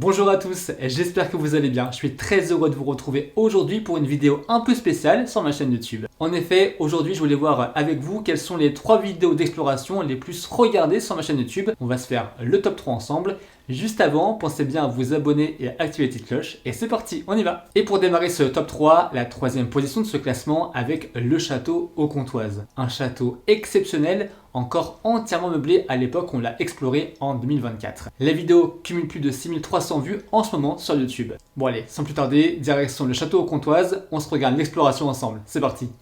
Bonjour à tous, j'espère que vous allez bien. Je suis très heureux de vous retrouver aujourd'hui pour une vidéo un peu spéciale sur ma chaîne YouTube. En effet, aujourd'hui je voulais voir avec vous quelles sont les 3 vidéos d'exploration les plus regardées sur ma chaîne YouTube. On va se faire le top 3 ensemble. Juste avant, pensez bien à vous abonner et à activer la petite cloche. Et c'est parti, on y va. Et pour démarrer ce top 3, la 3e position de ce classement avec le château aux Comtoises. Un château exceptionnel, encore entièrement meublé à l'époque où on l'a exploré en 2024. La vidéo cumule plus de 6300 vues en ce moment sur YouTube. Bon allez, sans plus tarder, direction le château aux Comtoises, on se regarde l'exploration ensemble. C'est parti.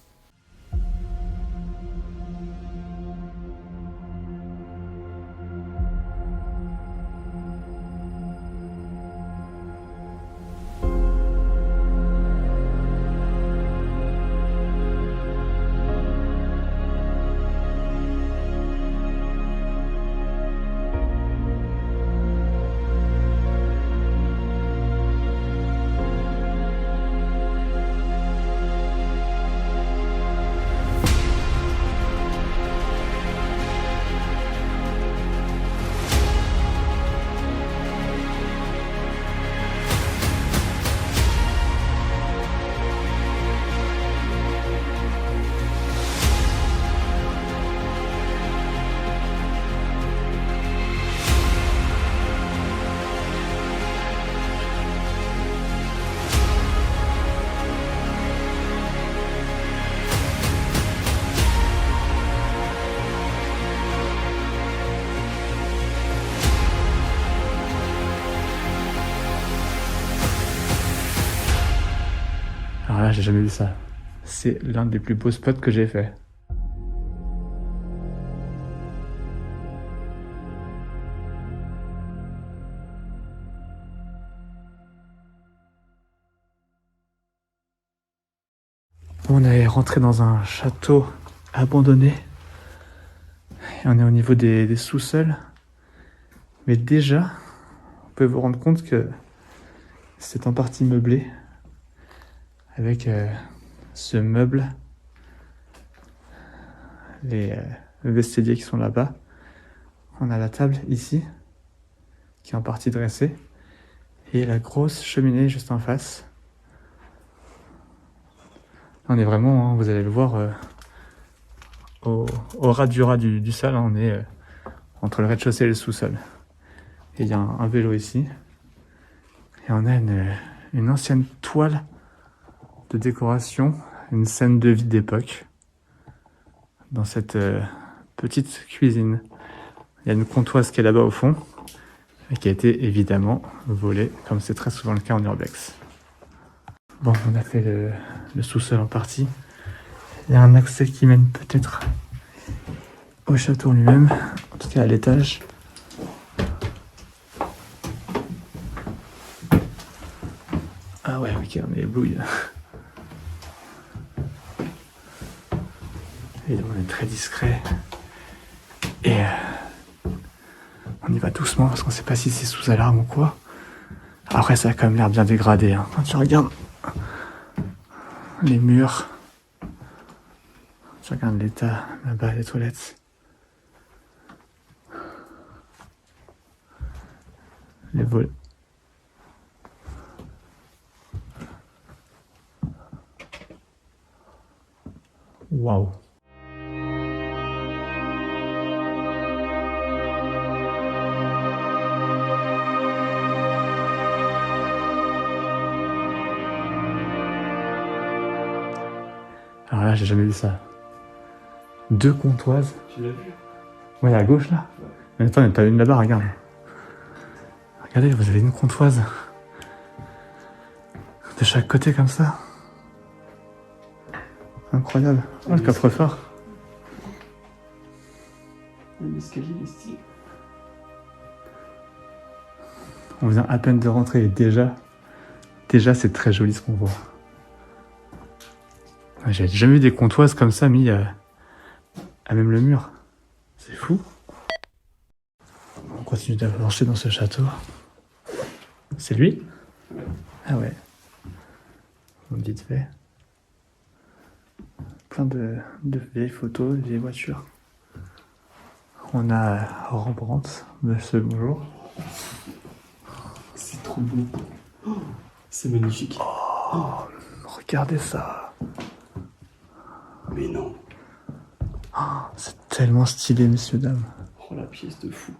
Alors là, j'ai jamais vu ça. C'est l'un des plus beaux spots que j'ai fait. On est rentré dans un château abandonné. Et on est au niveau des sous-sols. Mais déjà, on peut vous rendre compte que c'est en partie meublé. Avec ce meuble, les vesteliers qui sont là-bas. On a la table ici, qui est en partie dressée, et la grosse cheminée juste en face. On est vraiment, hein, vous allez le voir, au ras du sol, hein, on est entre le rez-de-chaussée et le sous-sol. Et il y a un vélo ici, et on a une ancienne toile de décoration, une scène de vie d'époque dans cette petite cuisine. Il y a une comptoise qui est là-bas au fond et qui a été évidemment volée, comme c'est très souvent le cas en urbex. Bon, on a fait le sous-sol en partie. Il y a un accès qui mène peut-être au château lui-même, en tout cas à l'étage. Ah ouais, ok, on est éblouis. Et on est très discret. Et on y va doucement parce qu'on sait pas si c'est sous alarme ou quoi. Après, ça a quand même l'air bien dégradé. Hein. Quand tu regardes les murs, tu regardes l'état là-bas des toilettes. Les volets. Waouh. Alors là, j'ai jamais vu ça. 2 comptoises. Tu l'as vu? Ouais, à gauche là. Ouais. Mais attends, il n'y en a pas une là-bas, regarde. Regardez, vous avez une comptoise. De chaque côté comme ça. Incroyable. Oh, le coffre-fort. L'escalier est stylé. On vient à peine de rentrer et déjà c'est très joli ce qu'on voit. J'ai jamais vu des comptoises comme ça mis à même le mur. C'est fou. On continue d'avancer dans ce château. C'est lui? Ah ouais. On dit vite fait. Plein de vieilles photos, de vieilles voitures. On a Rembrandt, monsieur, bonjour. trop beau. Oh, c'est magnifique. Regardez ça. Mais non. C'est tellement stylé, messieurs, dames. Oh, la pièce de fou.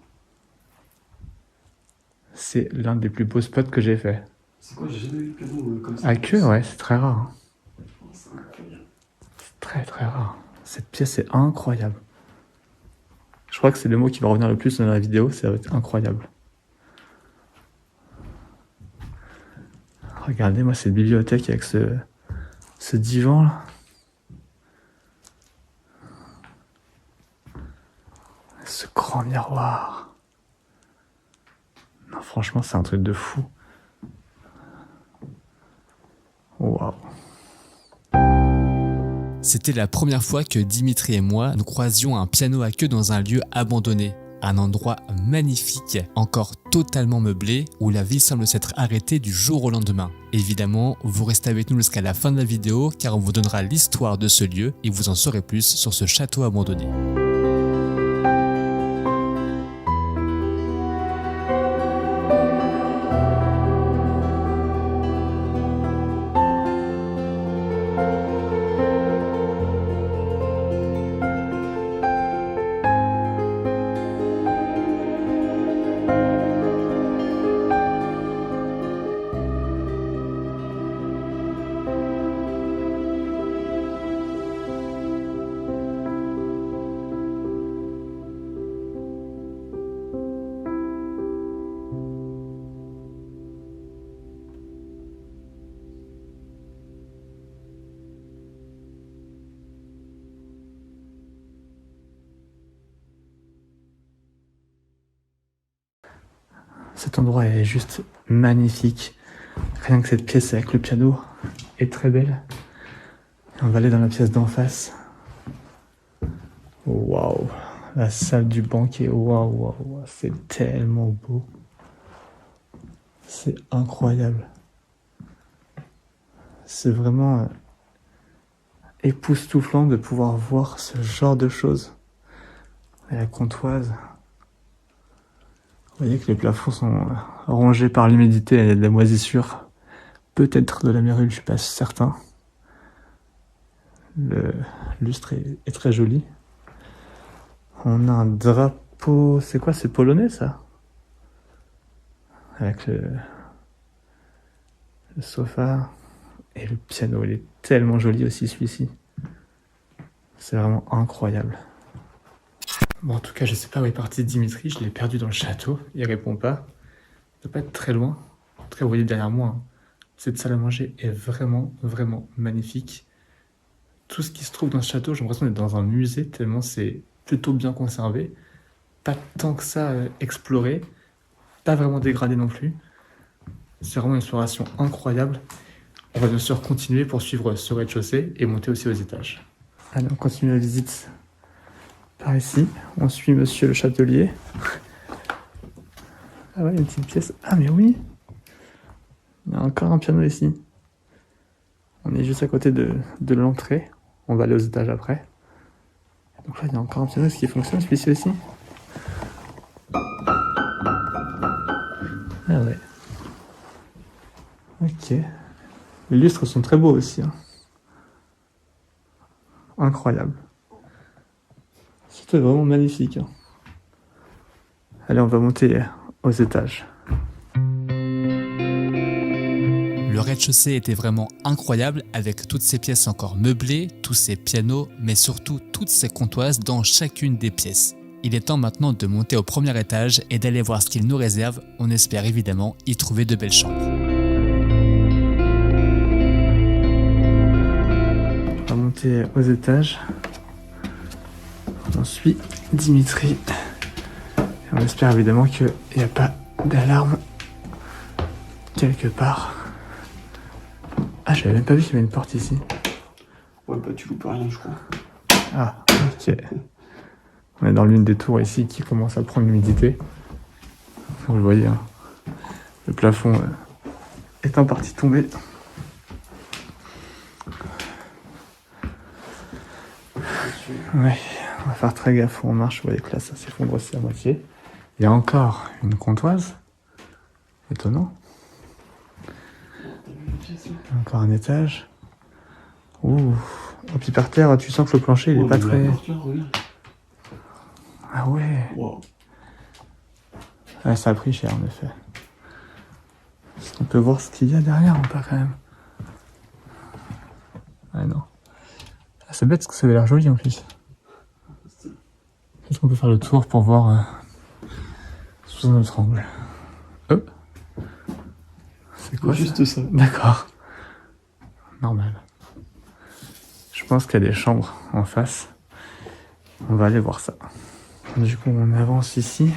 C'est l'un des plus beaux spots que j'ai fait. C'est quoi, j'ai jamais vu le piano comme ça. À queue, ouais, c'est très rare. Hein. Oh, c'est incroyable. C'est très très rare. Cette pièce est incroyable. Je crois que c'est le mot qui va revenir le plus dans la vidéo, ça va être incroyable. Regardez, moi, cette bibliothèque avec ce divan là. Ce grand miroir. Non, franchement, c'est un truc de fou. Waouh. C'était la première fois que Dimitri et moi nous croisions un piano à queue dans un lieu abandonné. Un endroit magnifique, encore totalement meublé, où la vie semble s'être arrêtée du jour au lendemain. Évidemment, vous restez avec nous jusqu'à la fin de la vidéo car on vous donnera l'histoire de ce lieu et vous en saurez plus sur ce château abandonné. Cet endroit est juste magnifique. Rien que cette pièce avec le piano est très belle. On va aller dans la pièce d'en face. Waouh, la salle du banquet. Waouh, c'est tellement beau. C'est incroyable. C'est vraiment époustouflant de pouvoir voir ce genre de choses. Et la comptoise. Vous voyez que les plafonds sont rongés par l'humidité, il y a de la moisissure. Peut-être de la mérule, je suis pas certain. Le lustre est très joli. On a un drapeau, c'est quoi, c'est polonais ça? Avec le sofa et le piano, il est tellement joli aussi celui-ci. C'est vraiment incroyable. Bon, en tout cas, je sais pas où est parti Dimitri, je l'ai perdu dans le château, il répond pas. Il doit pas être très loin. En tout cas, vous voyez derrière moi, hein, cette salle à manger est vraiment, vraiment magnifique. Tout ce qui se trouve dans ce château, j'ai l'impression d'être dans un musée, tellement c'est plutôt bien conservé. Pas tant que ça exploré, pas vraiment dégradé non plus. C'est vraiment une exploration incroyable. On va bien sûr continuer pour suivre ce rez-de-chaussée et monter aussi aux étages. Allez, on continue la visite par ici. On suit monsieur le châtelier. Ah ouais, une petite pièce. Ah mais oui, il y a encore un piano ici. On est juste à côté de l'entrée. On va aller aux étages après. Donc là, il y a encore un piano. Est-ce qu'il fonctionne celui-ci aussi? Ah ouais. Ok. Les lustres sont très beaux aussi. Hein. Incroyable. C'était vraiment magnifique. Hein. Allez, on va monter aux étages. Le rez-de-chaussée était vraiment incroyable avec toutes ces pièces encore meublées, tous ces pianos, mais surtout toutes ces comptoises dans chacune des pièces. Il est temps maintenant de monter au premier étage et d'aller voir ce qu'il nous réserve. On espère évidemment y trouver de belles chambres. On va monter aux étages. On suit Dimitri. Et on espère évidemment qu'il n'y a pas d'alarme quelque part. Ah, j'avais même pas vu qu'il y avait une porte ici. Ouais, bah tu loupes rien, je crois. Ah, ok. On est dans l'une des tours ici qui commence à prendre l'humidité. Vous le voyez, hein. Le plafond est en partie tombé. Ouais, on va faire très gaffe où on marche. Vous voyez que là, ça s'effondre aussi à moitié. Il y a encore une comptoise. Étonnant. pièce. Encore un étage. Ouh. Et puis par terre, tu sens que le plancher, il est pas très... Ah ouais. Wow. Ouais, ça a pris cher, en effet. Est-ce qu'on peut voir ce qu'il y a derrière ou pas, quand même? Ah non. Ah, c'est bête, parce que ça avait l'air joli, en plus. Est-ce qu'on peut faire le tour pour voir sous un autre angle? Oh. C'est quoi, Juste ça. D'accord. Normal. Je pense qu'il y a des chambres en face. On va aller voir ça. Du coup, on avance ici.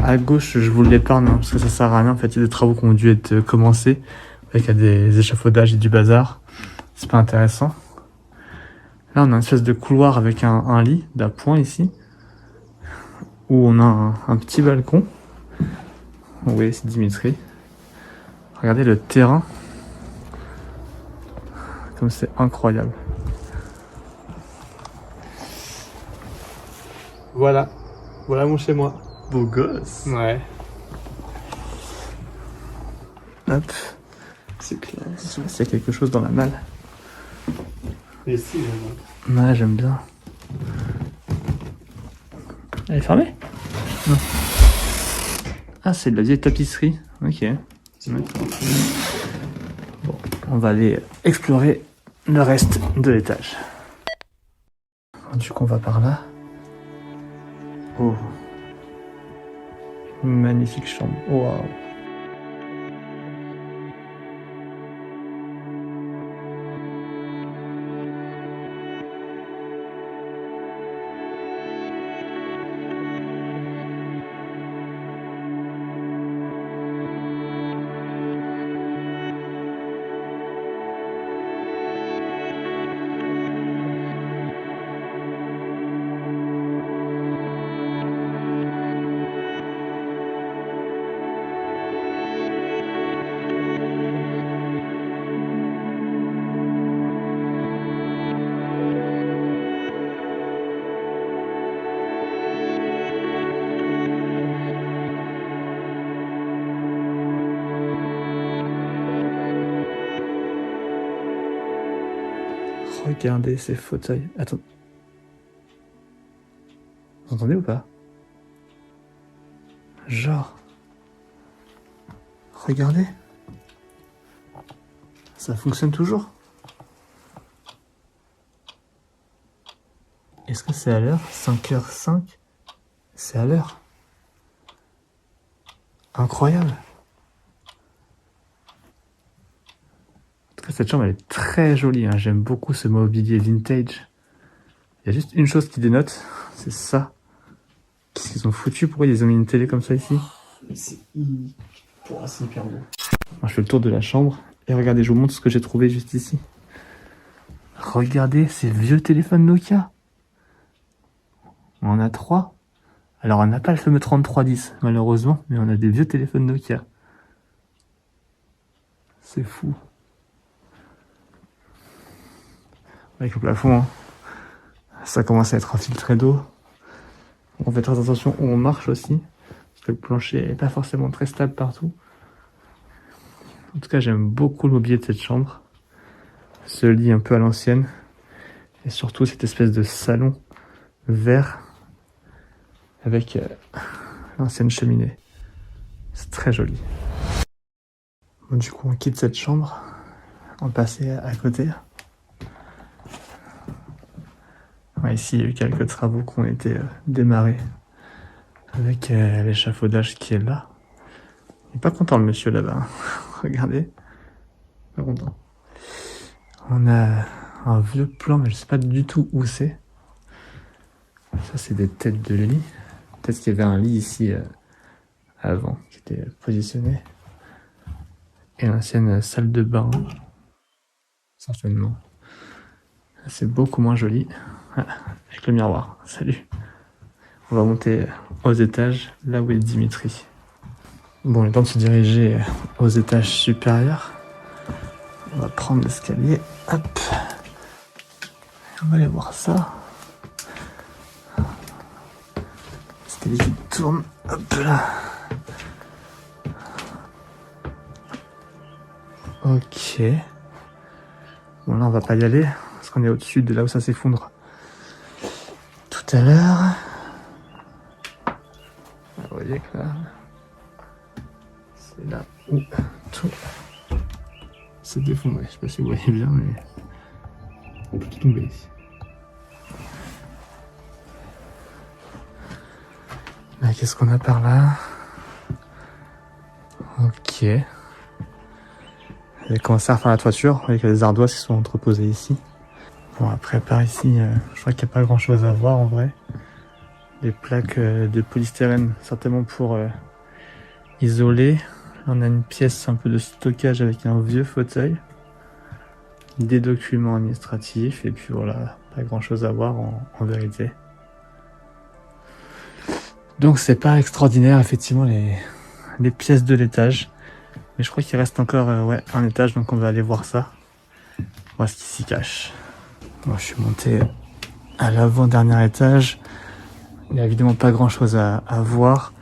À gauche, je vous l'épargne, parce que ça sert à rien. En fait, il y a des travaux qui ont dû être commencés. Avec des échafaudages et du bazar. C'est pas intéressant. Là, on a une espèce de couloir avec un lit d'appoint ici. Où on a un petit balcon. Oui, c'est Dimitri. Regardez le terrain. Comme c'est incroyable. Voilà. Voilà mon chez moi. Beau gosse. Ouais. Hop. C'est classe. C'est quelque chose dans la malle. Et si, j'aime. Ouais, j'aime bien. Elle est fermée? Non. Ah, c'est de la vieille tapisserie. Ok. C'est bon. Bon, on va aller explorer le reste de l'étage. Du coup, on va par là. Oh. Une magnifique chambre. Waouh. Regardez ces fauteuils. Attends. Vous entendez ou pas? Genre. Regardez. Ça fonctionne toujours. Est-ce que c'est à l'heure? 5h05. C'est à l'heure. Incroyable. Cette chambre elle est très jolie, hein. J'aime beaucoup ce mobilier vintage. Il y a juste une chose qui dénote, c'est ça. Qu'est-ce qu'ils ont foutu? Pourquoi ils ont mis une télé comme ça ici? C'est hyper beau. Moi, je fais le tour de la chambre et regardez, je vous montre ce que j'ai trouvé juste ici. Regardez ces vieux téléphones Nokia. On en a 3. Alors on n'a pas le fameux 3310 malheureusement, mais on a des vieux téléphones Nokia. C'est fou. Avec le plafond, hein. Ça commence à être infiltré d'eau. On fait très attention où on marche aussi, parce que le plancher n'est pas forcément très stable partout. En tout cas, j'aime beaucoup le mobilier de cette chambre. Ce lit un peu à l'ancienne, et surtout cette espèce de salon vert avec l'ancienne cheminée. C'est très joli. Bon, du coup, on quitte cette chambre, on passe à côté. Ouais, ici, il y a eu quelques travaux qui ont été démarrés avec l'échafaudage qui est là. Il n'est pas content le monsieur là-bas. Regardez. Pas content. On a un vieux plan, mais je sais pas du tout où c'est. Ça, c'est des têtes de lit. Peut-être qu'il y avait un lit ici avant qui était positionné. Et l'ancienne salle de bain. Certainement. C'est beaucoup moins joli. Ah, avec le miroir. Salut. On va monter aux étages, là où est Dimitri. Bon, il est temps de se diriger aux étages supérieurs. On va prendre l'escalier. Hop. On va aller voir ça. L'escalier qui tourne. Hop là. Ok. Bon là on va pas y aller, parce qu'on est au-dessus de là où ça s'effondre tout à l'heure. Vous voyez que là, c'est là où tout s'est effondré. Je sais pas si vous voyez bien, mais on peut tout tomber ici. Là, qu'est-ce qu'on a par là? Ok. J'ai commencé à refaire la toiture. Vous voyez qu'il y a des ardoises qui sont entreposées ici. Bon, après, par ici, je crois qu'il n'y a pas grand chose à voir en vrai. Des plaques de polystyrène, certainement pour isoler. On a une pièce un peu de stockage avec un vieux fauteuil. Des documents administratifs. Et puis voilà, pas grand chose à voir en vérité. Donc c'est pas extraordinaire, effectivement, les pièces de l'étage. Mais je crois qu'il reste encore un étage, donc on va aller voir ça. Voir ce qui s'y cache. Bon, je suis monté à l'avant-dernier étage. Il n'y a évidemment pas grand chose à voir.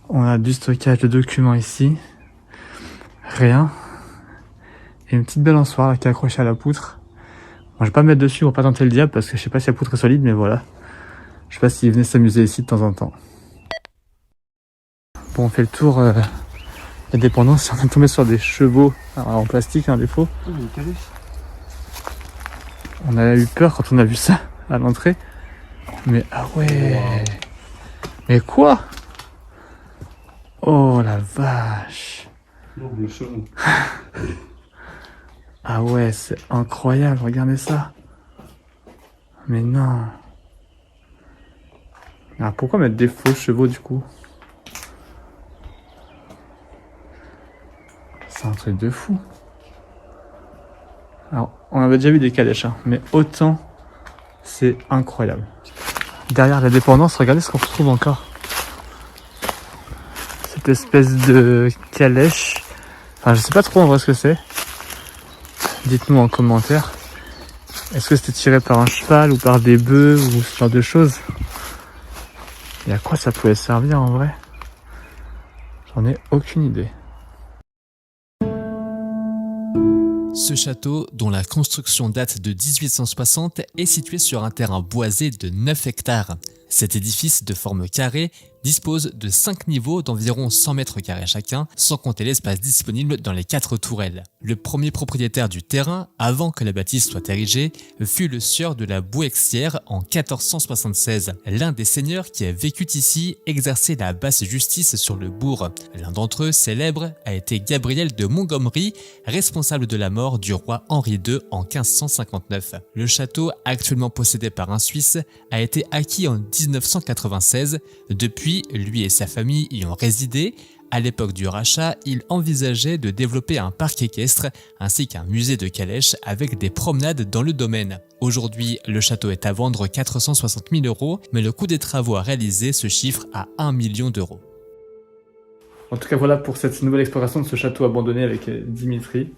On a du stockage de documents ici. Rien. Et une petite balançoire là, qui est accrochée à la poutre. Bon, je vais pas me mettre dessus pour pas tenter le diable parce que je sais pas si la poutre est solide, mais voilà. Je sais pas s'ils venaient s'amuser ici de temps en temps. Bon, on fait le tour la dépendance. On est tombé sur des chevaux en plastique, des faux. On a eu peur quand on a vu ça à l'entrée. Mais ah ouais. Wow. Mais quoi? Oh la vache. Ah ouais, c'est incroyable, regardez ça. Mais non. Alors pourquoi mettre des faux chevaux du coup? C'est un truc de fou. Alors, on avait déjà vu des calèches, mais autant, c'est incroyable. Derrière la dépendance, regardez ce qu'on retrouve encore. Cette espèce de calèche. Enfin, je sais pas trop en vrai ce que c'est. Dites-nous en commentaire. Est-ce que c'était tiré par un cheval ou par des bœufs ou ce genre de choses? Et à quoi ça pouvait servir en vrai? J'en ai aucune idée. Ce château, dont la construction date de 1860, est situé sur un terrain boisé de 9 hectares. Cet édifice de forme carrée dispose de 5 niveaux d'environ 100 mètres carrés chacun, sans compter l'espace disponible dans les 4 tourelles. Le premier propriétaire du terrain, avant que la bâtisse soit érigée, fut le sieur de la Bouexière en 1476. L'un des seigneurs qui a vécu ici exerçait la basse justice sur le bourg. L'un d'entre eux, célèbre, a été Gabriel de Montgomery, responsable de la mort du roi Henri II en 1559. Le château, actuellement possédé par un Suisse, a été acquis en 1996. Depuis, lui et sa famille y ont résidé. À l'époque du rachat, il envisageait de développer un parc équestre ainsi qu'un musée de calèches avec des promenades dans le domaine. Aujourd'hui, le château est à vendre 460 000 €, mais le coût des travaux à réaliser se chiffre à 1 million d'euros. En tout cas, voilà pour cette nouvelle exploration de ce château abandonné avec Dimitri.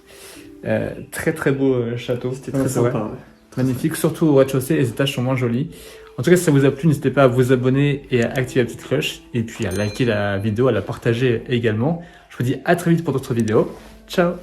Très très beau château. C'était très sympa. Ouais. Magnifique, surtout au rez-de-chaussée, les étages sont moins jolis. En tout cas, si ça vous a plu, n'hésitez pas à vous abonner et à activer la petite cloche. Et puis à liker la vidéo, à la partager également. Je vous dis à très vite pour d'autres vidéos. Ciao!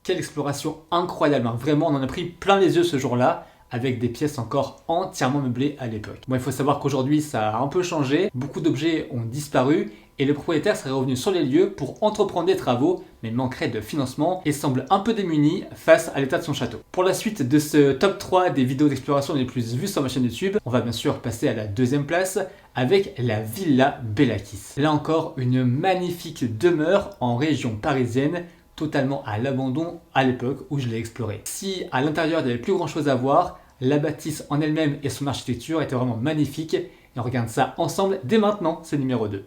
Quelle exploration incroyable, vraiment on en a pris plein les yeux ce jour-là, avec des pièces encore entièrement meublées à l'époque. Bon, il faut savoir qu'aujourd'hui ça a un peu changé, beaucoup d'objets ont disparu et le propriétaire serait revenu sur les lieux pour entreprendre des travaux, mais manquerait de financement et semble un peu démuni face à l'état de son château. Pour la suite de ce top 3 des vidéos d'exploration les plus vues sur ma chaîne YouTube, on va bien sûr passer à la deuxième place avec la Villa Bellakis. Là encore, une magnifique demeure en région parisienne, totalement à l'abandon à l'époque où je l'ai exploré. Si à l'intérieur il n'y avait plus grand chose à voir, la bâtisse en elle-même et son architecture étaient vraiment magnifiques. Et on regarde ça ensemble dès maintenant, c'est numéro 2.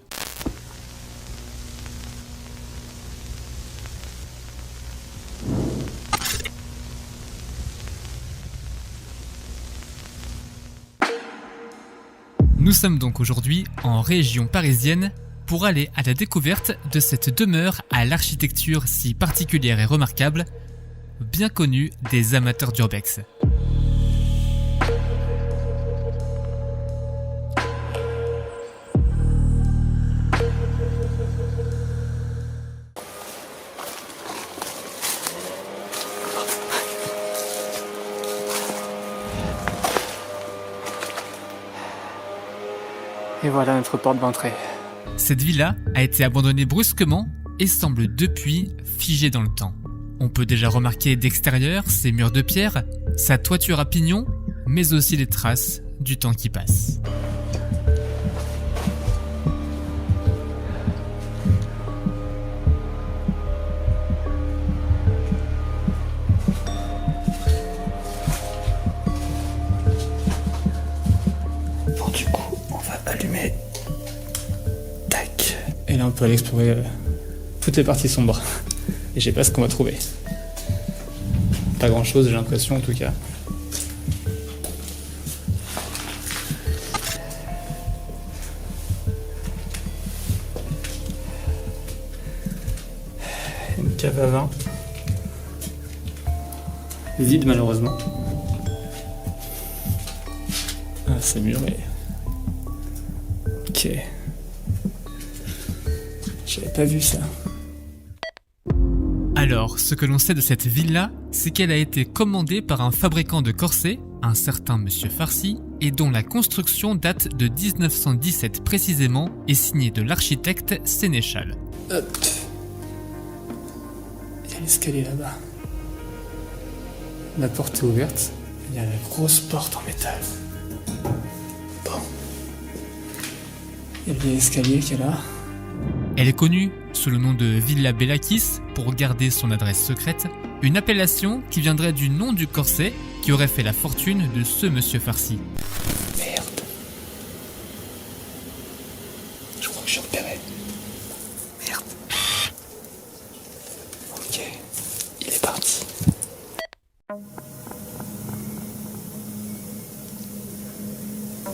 Nous sommes donc aujourd'hui en région parisienne pour aller à la découverte de cette demeure à l'architecture si particulière et remarquable, bien connue des amateurs d'urbex. Et voilà notre porte d'entrée. Cette villa a été abandonnée brusquement et semble depuis figée dans le temps. On peut déjà remarquer d'extérieur ses murs de pierre, sa toiture à pignons, mais aussi les traces du temps qui passe. Bon, du coup, on va allumer. Tac. Et là, on peut aller explorer toutes les parties sombres. Et je sais pas ce qu'on va trouver. Pas grand chose, j'ai l'impression en tout cas. Une cave à vin. Vide malheureusement. Ah, c'est muré. Ok. J'avais pas vu ça. Alors, ce que l'on sait de cette villa, c'est qu'elle a été commandée par un fabricant de corsets, un certain Monsieur Farcy, et dont la construction date de 1917 précisément et signée de l'architecte Sénéchal. Hop. Il y a l'escalier là-bas. La porte est ouverte. Il y a la grosse porte en métal. Bon. Il y a le vieil escalier qui est là. Elle est connue sous le nom de Villa Bellakis pour garder son adresse secrète, une appellation qui viendrait du nom du corset qui aurait fait la fortune de ce Monsieur Farcy. Merde. Je crois que je suis repéré. Merde. Ok. Il est parti.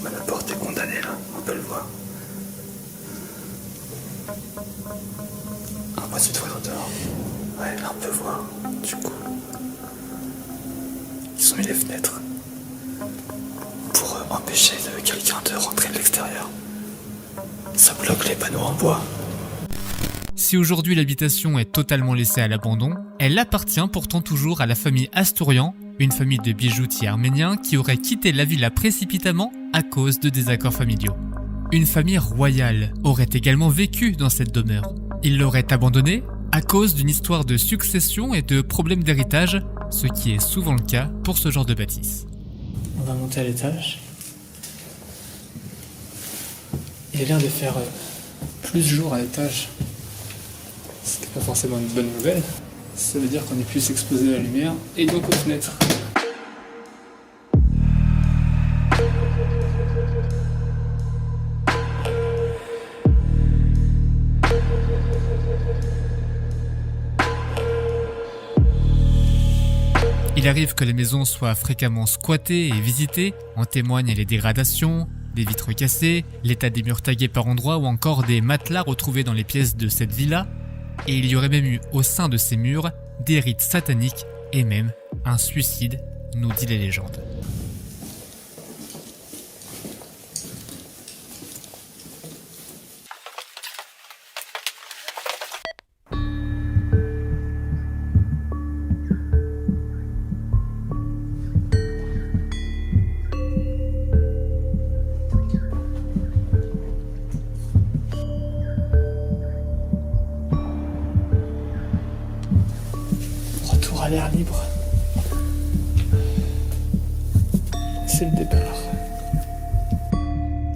Bah, la porte est condamnée là, on peut le voir. Impossible de voir dehors. Ouais, là on peut voir, du coup. Ils ont mis les fenêtres pour empêcher quelqu'un de rentrer de l'extérieur. Ça bloque les panneaux en bois. Si aujourd'hui l'habitation est totalement laissée à l'abandon, elle appartient pourtant toujours à la famille Astourian, une famille de bijoutiers arméniens qui aurait quitté la villa précipitamment à cause de désaccords familiaux. Une famille royale aurait également vécu dans cette demeure. Ils l'auraient abandonnée à cause d'une histoire de succession et de problèmes d'héritage, ce qui est souvent le cas pour ce genre de bâtisse. On va monter à l'étage. Il a l'air de faire plus jour à l'étage. Ce qui n'est pas forcément une bonne nouvelle. Ça veut dire qu'on est plus exposé à la lumière et donc aux fenêtres. Il arrive que les maisons soient fréquemment squattées et visitées, en témoignent les dégradations, des vitres cassées, l'état des murs tagués par endroits ou encore des matelas retrouvés dans les pièces de cette villa. Et il y aurait même eu au sein de ces murs des rites sataniques et même un suicide, nous dit les légendes. Retour à l'air libre. C'est le départ.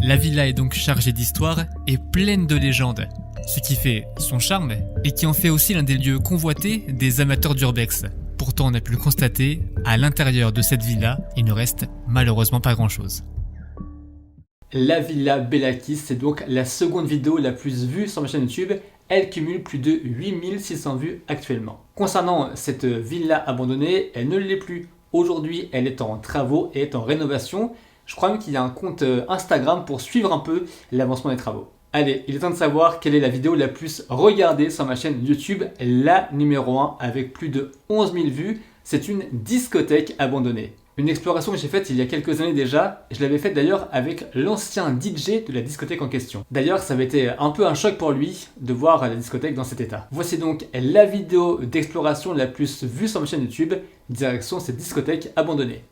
La villa est donc chargée d'histoire et pleine de légendes, ce qui fait son charme et qui en fait aussi l'un des lieux convoités des amateurs d'urbex. Pourtant, on a pu le constater, à l'intérieur de cette villa, il ne reste malheureusement pas grand-chose. La Villa Bellakis, c'est donc la seconde vidéo la plus vue sur ma chaîne YouTube. Elle cumule plus de 8600 vues actuellement. Concernant cette villa abandonnée, elle ne l'est plus. Aujourd'hui, elle est en travaux et est en rénovation. Je crois même qu'il y a un compte Instagram pour suivre un peu l'avancement des travaux. Allez, il est temps de savoir quelle est la vidéo la plus regardée sur ma chaîne YouTube, la numéro 1 avec plus de 11 000 vues. C'est une discothèque abandonnée. Une exploration que j'ai faite il y a quelques années déjà, je l'avais faite d'ailleurs avec l'ancien DJ de la discothèque en question. D'ailleurs, ça avait été un peu un choc pour lui de voir la discothèque dans cet état. Voici donc la vidéo d'exploration la plus vue sur ma chaîne YouTube, direction cette discothèque abandonnée.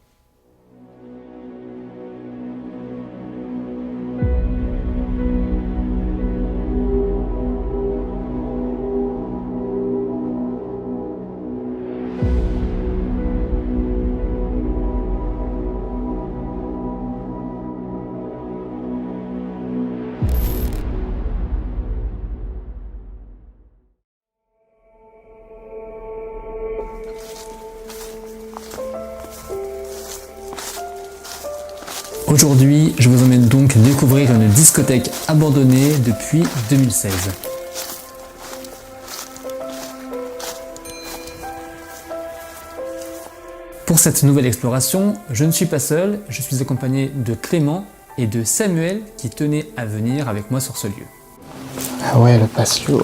Aujourd'hui, je vous emmène donc découvrir une discothèque abandonnée depuis 2016. Pour cette nouvelle exploration, je ne suis pas seul, je suis accompagné de Clément et de Samuel qui tenaient à venir avec moi sur ce lieu. Ah ouais, le patio.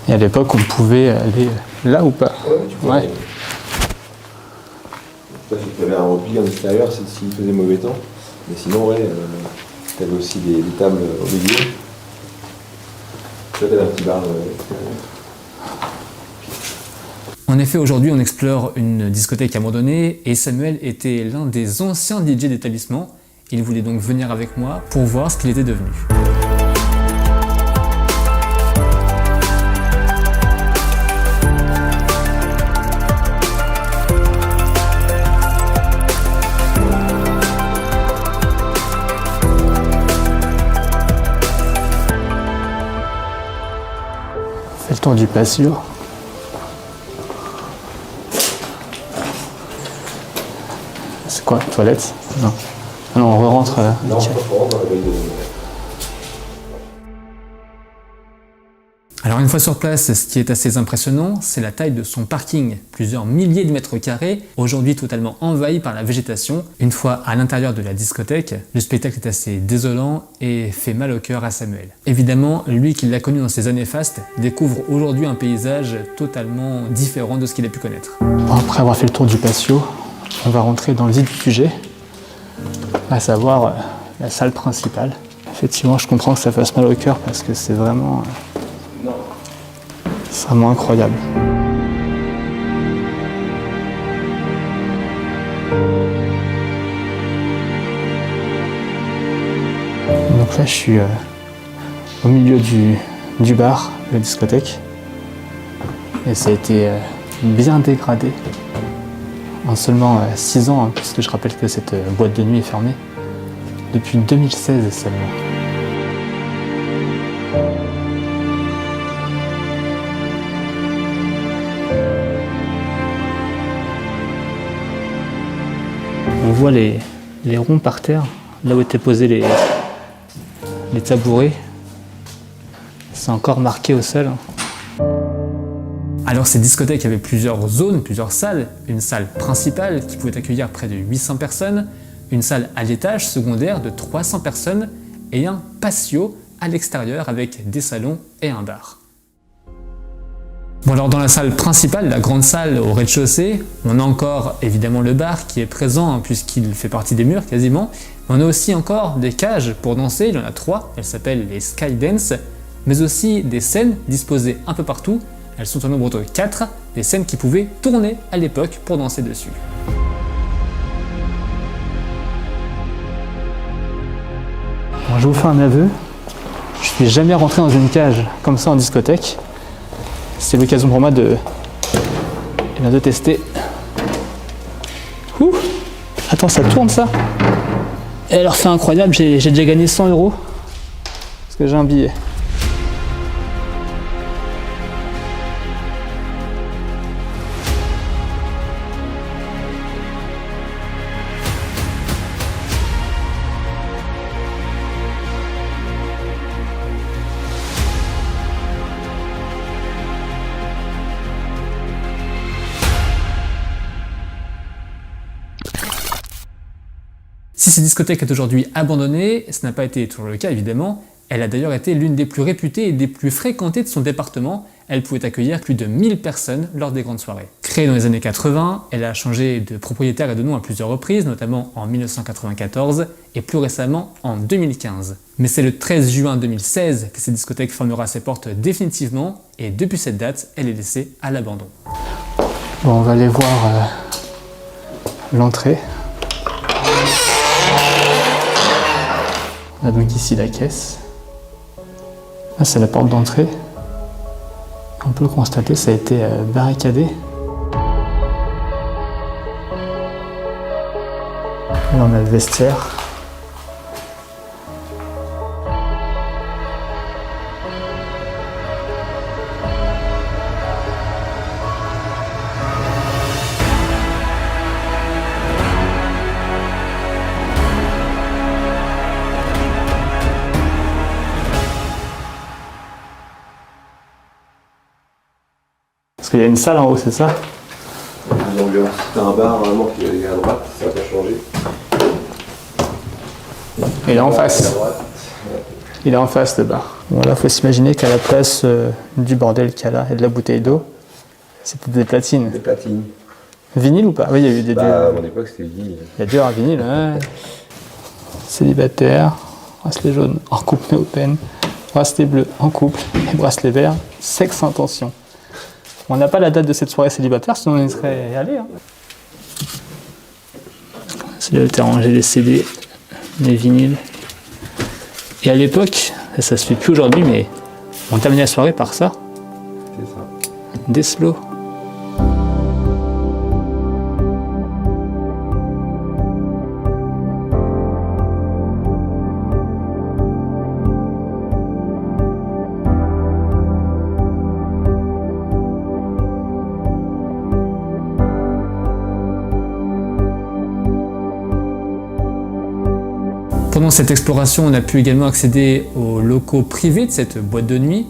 Et à l'époque, on pouvait aller là ou pas? Ouais. Tu avais un repli en extérieur s'il faisait mauvais temps. Mais sinon, ouais, tu avais aussi des tables au milieu. Tu avais un petit bar extérieur. En effet, aujourd'hui, on explore une discothèque abandonnée et Samuel était l'un des anciens DJ d'établissement. Il voulait donc venir avec moi pour voir ce qu'il était devenu. On fait le tour du patio. C'est quoi, toilette? Non. Ah non, on rentre. Non, ok. pas pour dans la veille de... Alors une fois sur place, ce qui est assez impressionnant, c'est la taille de son parking. Plusieurs milliers de mètres carrés, aujourd'hui totalement envahi par la végétation. Une fois à l'intérieur de la discothèque, le spectacle est assez désolant et fait mal au cœur à Samuel. Évidemment, lui qui l'a connu dans ses années fastes, découvre aujourd'hui un paysage totalement différent de ce qu'il a pu connaître. Bon, après avoir fait le tour du patio, on va rentrer dans le vif du sujet, à savoir la salle principale. Effectivement, je comprends que ça fasse mal au cœur parce que c'est vraiment incroyable. Donc là, je suis au milieu du bar, de la discothèque, et ça a été bien dégradé en seulement 6 ans, hein, puisque je rappelle que cette boîte de nuit est fermée depuis 2016 seulement. On voit les ronds par terre, là où étaient posés les tabourets. C'est encore marqué au sol. Alors ces discothèques avaient plusieurs zones, plusieurs salles. Une salle principale qui pouvait accueillir près de 800 personnes, une salle à l'étage secondaire de 300 personnes et un patio à l'extérieur avec des salons et un bar. Bon alors dans la salle principale, la grande salle au rez-de-chaussée, on a encore évidemment le bar qui est présent hein, puisqu'il fait partie des murs quasiment. On a aussi encore des cages pour danser, il y en a 3, elles s'appellent les Skydance, mais aussi des scènes disposées un peu partout. Elles sont au nombre de 4, des scènes qui pouvaient tourner à l'époque pour danser dessus. Bon, je vous fais un aveu, je suis jamais rentré dans une cage comme ça en discothèque. C'est l'occasion pour moi de tester. Ouh, attends, ça tourne ça? Et alors c'est incroyable, j'ai déjà gagné 100 € parce que j'ai un billet. Si cette discothèque est aujourd'hui abandonnée, ce n'a pas été toujours le cas évidemment, elle a d'ailleurs été l'une des plus réputées et des plus fréquentées de son département. Elle pouvait accueillir plus de 1000 personnes lors des grandes soirées. Créée dans les années 80, elle a changé de propriétaire et de nom à plusieurs reprises, notamment en 1994 et plus récemment en 2015. Mais c'est le 13 juin 2016 que cette discothèque fermera ses portes définitivement et depuis cette date, elle est laissée à l'abandon. Bon, on va aller voir l'entrée. On a donc ici la caisse. Là, c'est la porte d'entrée. On peut le constater, ça a été barricadé. Là, on a le vestiaire. Parce qu'il y a une salle en haut, c'est ça? L'ambiance. T'as un bar normalement qui est à droite, ça va pas changer. Et là en face. Il est en face le bar. Bon là, faut s'imaginer qu'à la place du bordel qu'il y a là et de la bouteille d'eau, c'était des platines. Des platines. Vinyle ou pas? Oui, il y a eu des À mon époque, c'était vinyle. Il y a deux en vinyle, ouais. Célibataire, bracelet jaune en couple néo-pen, bracelet bleu en couple et bracelet vert, sexe intention. On n'a pas la date de cette soirée célibataire, sinon on y serait allé. Hein. C'est là où tu as rangé les CD, les vinyles. Et à l'époque, ça se fait plus aujourd'hui, mais on terminait la soirée par ça. C'est ça. Des slows. Pendant cette exploration, on a pu également accéder aux locaux privés de cette boîte de nuit.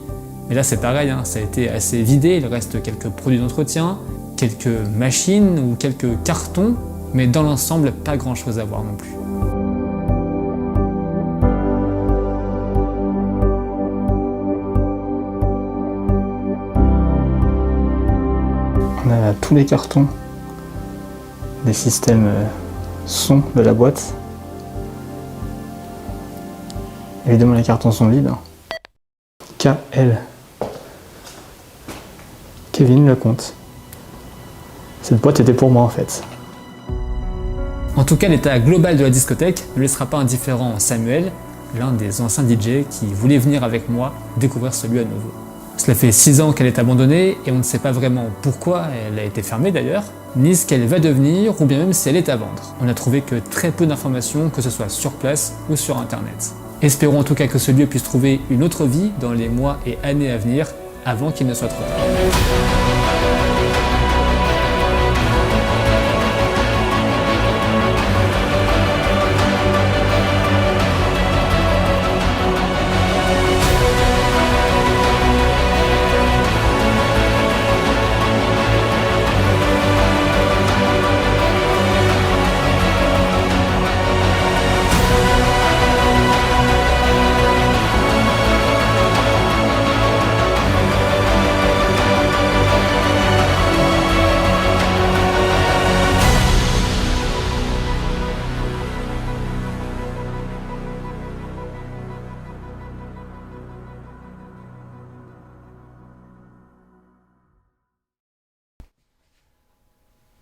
Mais là, c'est pareil, hein, ça a été assez vidé. Il reste quelques produits d'entretien, quelques machines ou quelques cartons. Mais dans l'ensemble, pas grand-chose à voir non plus. On a tous les cartons des systèmes son de la boîte. Évidemment, les cartons sont vides. KL. Kevin Lecomte. Cette boîte était pour moi en fait. En tout cas, l'état global de la discothèque ne laissera pas indifférent Samuel, l'un des anciens DJ qui voulait venir avec moi découvrir ce lieu à nouveau. Cela fait 6 ans qu'elle est abandonnée et on ne sait pas vraiment pourquoi elle a été fermée d'ailleurs, ni ce qu'elle va devenir ou bien même si elle est à vendre. On n'a trouvé que très peu d'informations, que ce soit sur place ou sur internet. Espérons en tout cas que ce lieu puisse trouver une autre vie dans les mois et années à venir, avant qu'il ne soit trop tard.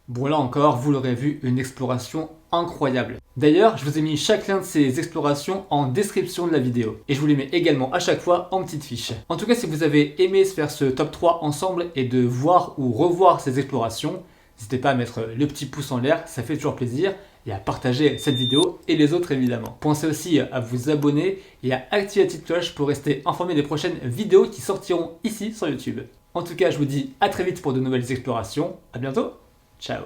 Bon là encore, vous l'aurez vu, une exploration incroyable. D'ailleurs, je vous ai mis chaque lien de ces explorations en description de la vidéo. Et je vous les mets également à chaque fois en petite fiche. En tout cas, si vous avez aimé faire ce top 3 ensemble et de voir ou revoir ces explorations, n'hésitez pas à mettre le petit pouce en l'air, ça fait toujours plaisir. Et à partager cette vidéo et les autres évidemment. Pensez aussi à vous abonner et à activer la petite cloche pour rester informé des prochaines vidéos qui sortiront ici sur YouTube. En tout cas, je vous dis à très vite pour de nouvelles explorations. À bientôt. Ciao.